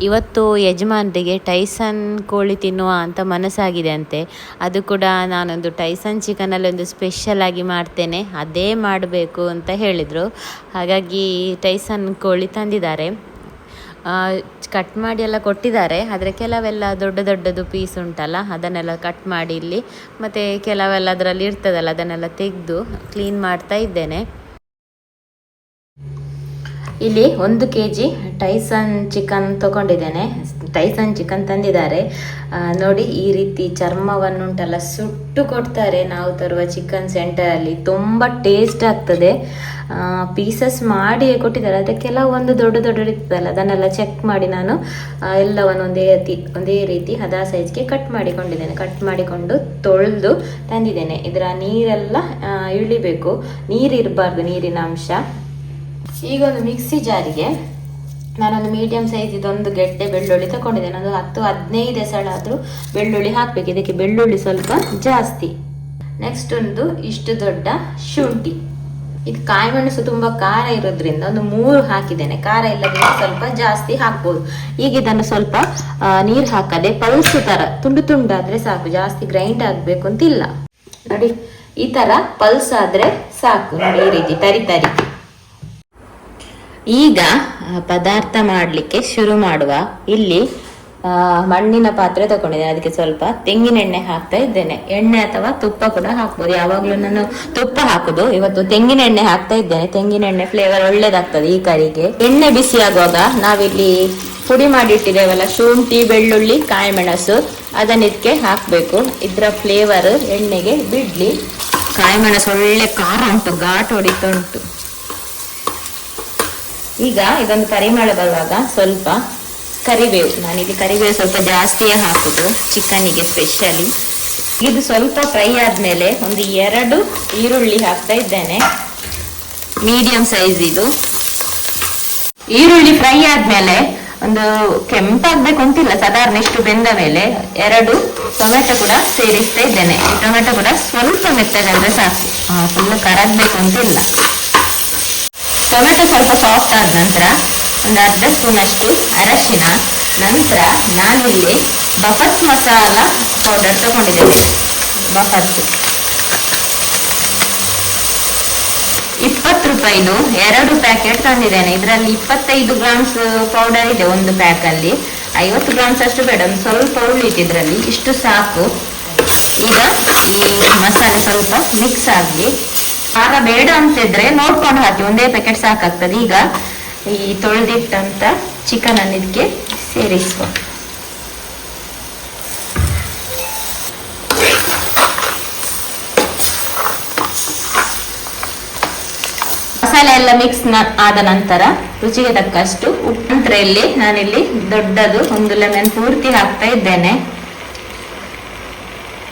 ಇವತ್ತು ಯಜಮಾನರಿಗೆ ಟೈಸನ್ ಕೋಳಿ ತಿನ್ನುವ ಅಂತ ಮನಸ್ಸಾಗಿದೆ ಅಂತೆ. ಅದು ಕೂಡ ನಾನೊಂದು ಟೈಸನ್ ಚಿಕನಲ್ಲಿ ಒಂದು ಸ್ಪೆಷಲ್ ಆಗಿ ಮಾಡ್ತೇನೆ, ಅದೇ ಮಾಡಬೇಕು ಅಂತ ಹೇಳಿದರು. ಹಾಗಾಗಿ ಟೈಸನ್ ಕೋಳಿ ತಂದಿದ್ದಾರೆ. ಕಟ್ ಮಾಡಿ ಎಲ್ಲ ಕೊಟ್ಟಿದ್ದಾರೆ. ಆದರೆ ಕೆಲವೆಲ್ಲ ದೊಡ್ಡ ದೊಡ್ಡದು ಪೀಸ್ ಉಂಟಲ್ಲ, ಅದನ್ನೆಲ್ಲ ಕಟ್ ಮಾಡಿ ಇಲ್ಲಿ, ಮತ್ತು ಕೆಲವೆಲ್ಲ ಅದರಲ್ಲಿ ಇರ್ತದಲ್ಲ ಅದನ್ನೆಲ್ಲ ತೆಗೆದು ಕ್ಲೀನ್ ಮಾಡ್ತಾ ಇದ್ದೇನೆ. ಇಲ್ಲಿ 1 kg ಟೈಸನ್ ಚಿಕನ್ ತೊಗೊಂಡಿದ್ದೇನೆ. ಟೈಸನ್ ಚಿಕನ್ ತಂದಿದ್ದಾರೆ ನೋಡಿ. ಈ ರೀತಿ ಚರ್ಮವನ್ನುಂಟಲ್ಲ ಸುಟ್ಟು ಕೊಡ್ತಾರೆ ನಾವು ತರುವ ಚಿಕನ್ ಸೆಂಟರಲ್ಲಿ. ತುಂಬ ಟೇಸ್ಟ್ ಆಗ್ತದೆ. ಪೀಸಸ್ ಮಾಡಿ ಕೊಟ್ಟಿದ್ದಾರೆ. ಅದಕ್ಕೆಲ್ಲ ಒಂದು ದೊಡ್ಡ ಇರ್ತದಲ್ಲ, ಅದನ್ನೆಲ್ಲ ಚೆಕ್ ಮಾಡಿ ನಾನು ಎಲ್ಲವನ್ನು ಒಂದೇ ರೀತಿ ಹದ ಸೈಜ್ಗೆ ಕಟ್ ಮಾಡಿಕೊಂಡಿದ್ದೇನೆ. ಕಟ್ ಮಾಡಿಕೊಂಡು ತೊಳೆದು ತಂದಿದ್ದೇನೆ. ಇದರ ನೀರೆಲ್ಲ ಇಳಿಬೇಕು, ನೀರಿರಬಾರ್ದು, ನೀರಿನ ಅಂಶ. ಈಗ ಒಂದು ಮಿಕ್ಸಿ ಜಾರಿಗೆ ನಾನೊಂದು ಮೀಡಿಯಂ ಸೈಜ್ ಇದೊಂದು ಗೆಡ್ಡೆ ಬೆಳ್ಳುಳ್ಳಿ ತಗೊಂಡಿದ್ದೇನೆ. ಒಂದು 10-15 ಎಸಳಾದರೂ ಬೆಳ್ಳುಳ್ಳಿ ಹಾಕಬೇಕು. ಇದಕ್ಕೆ ಬೆಳ್ಳುಳ್ಳಿ ಸ್ವಲ್ಪ ಜಾಸ್ತಿ. ನೆಕ್ಸ್ಟ್ ಒಂದು ಇಷ್ಟು ದೊಡ್ಡ ಶುಂಠಿ. ಇದು ಕಾಯಿ ಮೆಣಸು ತುಂಬ ಖಾರ ಇರೋದ್ರಿಂದ ಒಂದು 3 ಹಾಕಿದ್ದೇನೆ. ಖಾರ ಇಲ್ಲದ್ರೆ ಸ್ವಲ್ಪ ಜಾಸ್ತಿ ಹಾಕ್ಬೋದು. ಈಗ ಇದನ್ನು ಸ್ವಲ್ಪ ನೀರು ಹಾಕದೆ ಪಲ್ಸು ಥರ ತುಂಡಾದರೆ ಸಾಕು, ಜಾಸ್ತಿ ಗ್ರೈಂಡ್ ಆಗಬೇಕು ಅಂತಿಲ್ಲ. ನೋಡಿ ಈ ಥರ ಪಲ್ಸ್ ಆದರೆ ಸಾಕು. ನೋಡಿ ಈ ರೀತಿ ತರಿ. ಈಗ ಪದಾರ್ಥ ಮಾಡಲಿಕ್ಕೆ ಶುರು ಮಾಡುವ. ಇಲ್ಲಿ ಮಣ್ಣಿನ ಪಾತ್ರೆ ತಗೊಂಡಿದ್ದೇನೆ. ಅದಕ್ಕೆ ಸ್ವಲ್ಪ ತೆಂಗಿನ ಎಣ್ಣೆ ಹಾಕ್ತಾ ಇದ್ದೇನೆ. ಎಣ್ಣೆ ಅಥವಾ ತುಪ್ಪ ಕೂಡ ಹಾಕ್ಬೋದು. ಯಾವಾಗಲೂ ನಾನು ತುಪ್ಪ ಹಾಕುದು, ಇವತ್ತು ತೆಂಗಿನ ಎಣ್ಣೆ ಹಾಕ್ತಾ ಇದ್ದೇನೆ. ತೆಂಗಿನ ಎಣ್ಣೆ ಫ್ಲೇವರ್ ಒಳ್ಳೇದಾಗ್ತದೆ ಈ ಕರಿಗೆ. ಎಣ್ಣೆ ಬಿಸಿ ಆಗುವಾಗ ನಾವಿಲ್ಲಿ ಪುಡಿ ಮಾಡಿಟ್ಟಿದ್ದೇವಲ್ಲ, ಶುಂಠಿ, ಬೆಳ್ಳುಳ್ಳಿ, ಕಾಯಿ ಮೆಣಸು, ಅದನ್ನ ಇದಕ್ಕೆ ಹಾಕಬೇಕು. ಇದರ ಫ್ಲೇವರ್ ಎಣ್ಣೆಗೆ ಬಿಡ್ಲಿ. ಕಾಯಿ ಮೆಣಸು ಒಳ್ಳೆ ಖಾರ ಉಂಟು, ಘಾಟ್ ಹೊಡಿತುಂಟು. ಈಗ ಇದೊಂದು ಪರಿಮಳ ಬರುವಾಗ ಸ್ವಲ್ಪ ಕರಿಬೇವು. ನಾನಿಲ್ಲಿ ಕರಿಬೇವು ಸ್ವಲ್ಪ ಜಾಸ್ತಿಯೇ ಹಾಕುದು ಚಿಕನ್ನಿಗೆ ಸ್ಪೆಷಲಿ. ಇದು ಸ್ವಲ್ಪ ಫ್ರೈ ಆದ್ಮೇಲೆ ಒಂದು 2 ಈರುಳ್ಳಿ ಹಾಕ್ತಾ ಇದ್ದೇನೆ, ಮೀಡಿಯಂ ಸೈಜ್ ಇದು. ಈರುಳ್ಳಿ ಫ್ರೈ ಆದ್ಮೇಲೆ ಒಂದು ಕೆಂಪಾಗ್ಬೇಕು ಅಂತಿಲ್ಲ, ಸಾಧಾರಣ ಇಷ್ಟು ಬೆಂದ ಮೇಲೆ 2 ಟೊಮೆಟೊ ಕೂಡ ಸೇರಿಸ್ತಾ ಇದ್ದೇನೆ. ಈ ಟೊಮೆಟೊ ಕೂಡ ಸ್ವಲ್ಪ ಮೆತ್ತಗಾದ್ರೆ ಸಾಕು, ಫುಲ್ ಕರಗ್ಬೇಕು ಅಂತಿಲ್ಲ. ಟೊಮೆಟೊ ಸ್ವಲ್ಪ ಸಾಫ್ಟ್ ಆದ ನಂತರ ಒಂದು ಅರ್ಧ ಸ್ಪೂನಷ್ಟು ಅರಶಿನ. ನಂತರ ನಾನಿಲ್ಲಿ ಬಫತ್ ಮಸಾಲ ಪೌಡರ್ ತಗೊಂಡಿದ್ದೇನೆ. ಬಫತ್ 20 ರೂಪಾಯಿದು 2 ಪ್ಯಾಕೆಟ್ ತಂದಿದ್ದೇನೆ. ಇದರಲ್ಲಿ 25 ಗ್ರಾಮ್ಸ್ ಪೌಡರ್ ಇದೆ ಒಂದು ಪ್ಯಾಕಲ್ಲಿ. 50 ಗ್ರಾಮ್ಸ್ ಅಷ್ಟು ಬೇಡ, ಒಂದು ಸ್ವಲ್ಪ ಉಳಿತು ಇದರಲ್ಲಿ, ಇಷ್ಟು ಸಾಕು. ಈಗ ಈ ಮಸಾಲೆ ಸ್ವಲ್ಪ ಮಿಕ್ಸ್ ಆಗಲಿ. ಖಾರ ಬೇಡ ಅಂತಿದ್ರೆ ನೋಡ್ಕೊಂಡು ಹಾಕಿ, ಒಂದೇ ಪ್ಯಾಕೆಟ್ ಸಾಕಾಗ್ತದೆ. ಈಗ ಈ ತೊಳೆದಿಟ್ಟಂತ ಚಿಕನ್ ಅನ್ನು ಇದಕ್ಕೆ ಸೇರಿಸ್ಕೊ. ಮಸಾಲೆ ಎಲ್ಲ ಮಿಕ್ಸ್ ಆದ ನಂತರ ರುಚಿಗೆ ತಕ್ಕಷ್ಟು ಉಪ್ಪು. ನಂತರದಲ್ಲಿ ನಾನಿಲ್ಲಿ ದೊಡ್ಡದು ಒಂದು ಲೆಮನ್ ಪೂರ್ತಿ ಹಾಕ್ತಾ ಇದ್ದೇನೆ.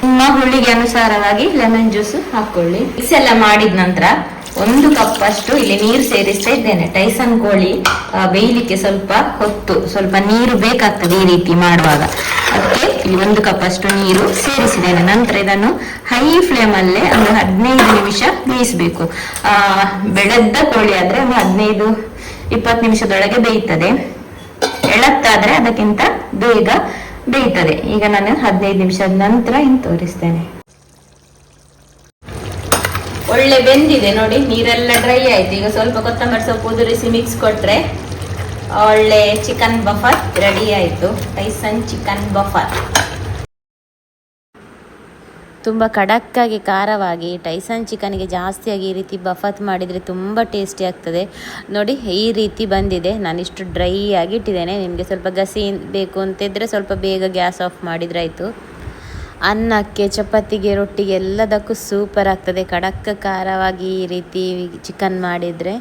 ನಿಮ್ಮ ಹುಳಿಗೆ ಅನುಸಾರವಾಗಿ ಲೆಮನ್ ಜ್ಯೂಸ್ ಹಾಕೊಳ್ಳಿ. ಮಿಕ್ಸ್ ಎಲ್ಲ ಮಾಡಿದ ನಂತರ 1 ಕಪ್ ಅಷ್ಟು ಇಲ್ಲಿ ನೀರು ಸೇರಿಸ್ತಾ ಇದ್ದೇನೆ. ಟೈಸನ್ ಕೋಳಿ ಬೇಯಲಿಕ್ಕೆ ಸ್ವಲ್ಪ ಹೊತ್ತು, ಸ್ವಲ್ಪ ನೀರು ಬೇಕಾಗ್ತದೆ ಈ ರೀತಿ ಮಾಡುವಾಗ. ಅದಕ್ಕೆ ಇಲ್ಲಿ 1 ಕಪ್ ಅಷ್ಟು ನೀರು ಸೇರಿಸಿದ್ದೇನೆ. ನಂತರ ಇದನ್ನು ಹೈ ಫ್ಲೇಮ್ ಅಲ್ಲೇ ಒಂದು 15 ನಿಮಿಷ ಬೇಯಿಸಬೇಕು. ಬೆಳೆದ ಕೋಳಿ ಆದ್ರೆ ಒಂದು 15-20 ನಿಮಿಷದೊಳಗೆ ಬೇಯ್ತದೆ. ಎಳತ್ತಾದ್ರೆ ಅದಕ್ಕಿಂತ ಬೇಗ ಬೇಯ್ತದೆ. ಈಗ ನಾನು 15 ನಿಮಿಷದ ನಂತರ ತೋರಿಸ್ತೇನೆ. ಒಳ್ಳೆ ಬೆಂದಿದೆ ನೋಡಿ, ನೀರೆಲ್ಲ ಡ್ರೈ ಆಯ್ತು. ಈಗ ಸ್ವಲ್ಪ ಕೊತ್ತಂಬರಿ ಸೊಪ್ಪು ಉದುರಿಸಿ ಮಿಕ್ಸ್ ಕೊಟ್ರೆ ಒಳ್ಳೆ ಚಿಕನ್ ಬಫತ್ ರೆಡಿ ಆಯ್ತು. ಟೈಸನ್ ಚಿಕನ್ ಬಫತ್ ತುಂಬ ಖಡಕ್ಕಾಗಿ ಖಾರವಾಗಿ. ಟೈಸನ್ ಚಿಕನ್ಗೆ ಜಾಸ್ತಿಯಾಗಿ ಈ ರೀತಿ ಬಫತ್ ಮಾಡಿದರೆ ತುಂಬ ಟೇಸ್ಟಿ ಆಗ್ತದೆ. ನೋಡಿ ಈ ರೀತಿ ಬಂದಿದೆ. ನಾನಿಷ್ಟು ಡ್ರೈ ಆಗಿ ಇಟ್ಟಿದ್ದೇನೆ. ನಿಮಗೆ ಸ್ವಲ್ಪ ಗಸಿ ಬೇಕು ಅಂತಿದ್ರೆ ಸ್ವಲ್ಪ ಬೇಗ ಗ್ಯಾಸ್ ಆಫ್ ಮಾಡಿದ್ರಾಯ್ತು. ಅನ್ನಕ್ಕೆ, ಚಪಾತಿಗೆ, ರೊಟ್ಟಿಗೆ ಎಲ್ಲದಕ್ಕೂ ಸೂಪರ್ ಆಗ್ತದೆ. ಖಡಕ್ ಖಾರವಾಗಿ ಈ ರೀತಿ ಚಿಕನ್ ಮಾಡಿದರೆ